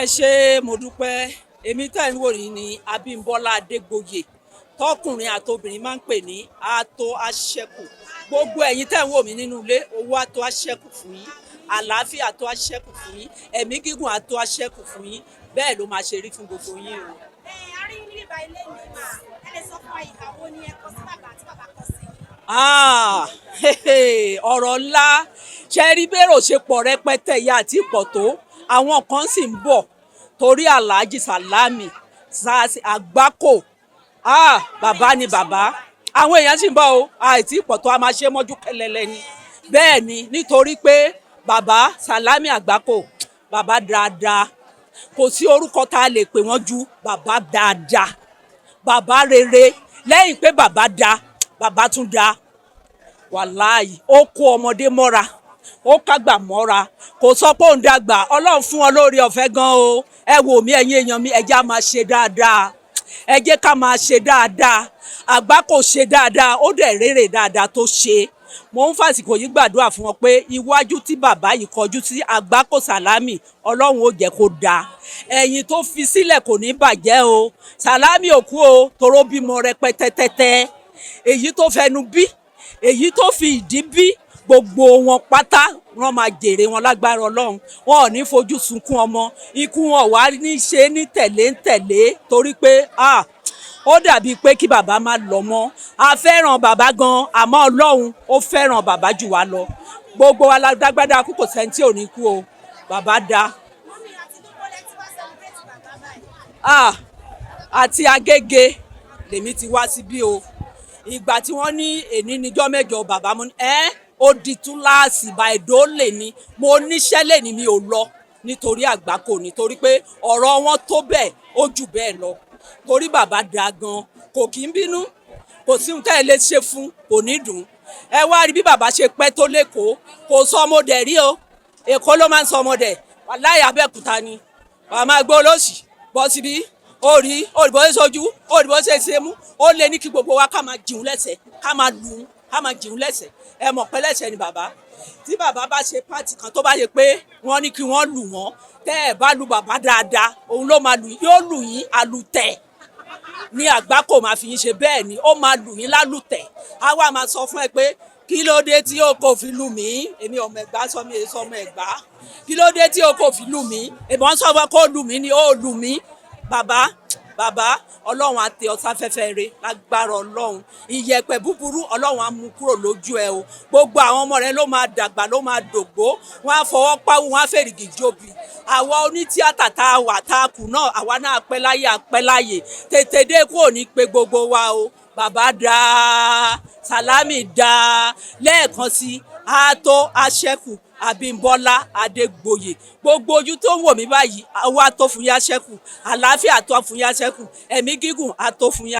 ẹ ṣé mo dúpẹ́ èmi tẹ́ ń wò yìí ní Abimbola Adégboyè tọkùnrin àtobìnrin máa ń pè ní àtò àṣẹkù gbogbo ẹ̀yin tẹ́ ń wò mí nínú ilé owó àtò àṣẹkù fún yín àlàáfíà àtò àṣẹkù fún yín ẹ̀mí gígùn àtò àṣẹkù fún yín bẹ́ẹ̀ ló máa ṣe rí fún gbogbo yín o. a rí ní ìbá ilé mi mà ẹ lè sọ fún wa ìkàwọ́ ni ẹ kọ sí bàbá àti bàbá kọ sí. ọ̀rọ̀ ńlá ṣe rí bẹ́rò ṣe pọ̀ rẹpẹtẹ ìyá àti pọ̀ tó àwọn kan sì ń bọ̀ torí Alhaji Salami Agbako bàbá ni bàbá àwọn èèyàn sì ń bọ̀ o àìtí pọ̀ tó a máa ṣe mọ́jú kẹlẹ́lẹ́ ni bẹ́ẹ̀ ni nítorí pé bàbá Salami Agbako bàbá dáadáa kò sí orúkọ tá a lè pè wọ́n ju bàbá dáadáa bàbá rere lẹ́yìn pé bàbá dáa bàbá tún dáa wàláì ó kó ọmọdé mọ́ra ó kágbà mọ́ra kò sọ pé òun dàgbà ọlọ́run fún ọ lórí ọ̀fẹ́ gan o ẹ wò mí ẹ̀yin èèyàn mi ẹ jẹ́ á máa ṣe dáadáa ẹ jẹ́ ká máa ṣe dáadáa Àgbákò ṣe dáadáa ó dẹ̀ rere dáadáa tó ṣe mo ń fàsìkò yìí gbàdúrà fún wọn pé iwájú tí bàbá yìí kọjú sí Àgbákò Salami ọlọ́run ó jẹ́ kó dáa ẹ̀yìn tó fi sílẹ̀ kò ní bàjẹ́ o Salami ò kú o toró bímọ rẹpẹtẹ tẹ́tẹ́ èyí tó fẹnu bí èyí tó fi ìdí bí gbogbo wọn pátá wọn máa jèrè wọn lágbára Ọlọ́run wọn ò ní fojú sunkún ọmọ ikú wọn wá ní ṣe ní tẹ̀lé torí pé ó dàbí pé kí bàbá má lọ mọ́ a fẹ́ràn bàbá gan àmọ́ Ọlọ́run ó fẹ́ràn bàbá jù wá lọ gbogbo wa lágbádá kú kò sẹ́ni tí ò ní kú o bàbá dá. Àti Agége lèmi ti wá síbí o ìgbà tí wọ́n ní èní níjọ́ mẹ́jọ bàbá mo ní ó di túláàsì bàìdó lè ní mo níṣẹ́ lè ní mi ò lọ nítorí Àgbákò nítorí pé ọ̀rọ̀ wọn tó bẹ́ẹ̀ ó jù bẹ́ẹ̀ lọ torí bàbá dáa gan kò kí ń bínú kò sí ohun tẹ́ ẹ lè ṣe fún kò ní dùn ẹ wá rí bí bàbá ṣe pẹ́ tó lẹ́kọ̀ọ́ kò sọ ọmọdé rí o Èkó ló máa ń sọ ọmọdé wàláhì Abẹ́òkúta ni wàá máa gbọ́ olóṣì bọ́ síbí orí òdìbò ṣe sojú òdìbò ṣe ṣe mú ó lé ní kí gbogbo wa ká máa jìun lẹ́sẹ̀ ká máa lù ú ká máa jìun lẹ́sẹ̀ ẹ mọ̀ pé lẹ́sẹ̀ ni bàbá tí bàbá bá ṣe pàtì kan tó bá yẹ pé wọ́n ní kí wọ́n lù wọ́n tẹ́ ẹ bá lu bàbá dáadáa òun ló máa lù yín yóò lù yín àlùtẹ̀ ní Àgbákò máa fi yín ṣe bẹ́ẹ̀ ni ó máa lù yín lálùtẹ̀ á wá máa sọ fún ẹ pé kí ló dé tí o kò fi lù mí èmi ọmọ Ẹ̀gbá sọ mi èso ọmọ Ẹ̀gbá kí ló dé tí o kò fi lù mí èmi wọn sọ fún ẹ kó lù mí ni ó lù mí bàbá Ọlọ́run á tẹ ọ sáfẹ́fẹ́ rẹ lágbára Ọlọ́run ìyẹ̀pẹ̀ búburú Ọlọ́run á mú kúrò lójú ẹ o gbogbo àwọn ọmọ rẹ ló máa dàgbà ló máa dògbó wọn á fọwọ́ páwó wọn á fèrègì jóbi àwa onítíátà tá a wà tá a kù náà àwa náà pẹ́ láyè tètè dé kúrò ní pé gbogbo wa o bàbá dáa Salami dáa lẹ́ẹ̀kan sí àtò àṣẹkù Abimbola Adégboyè gbogbo ojú tó ń wò mí báyìí owó àtó fún yá ṣẹ́kù àlàáfíà àtó fún yá ṣẹ́kù ẹ̀mí gígùn àtó fún yá.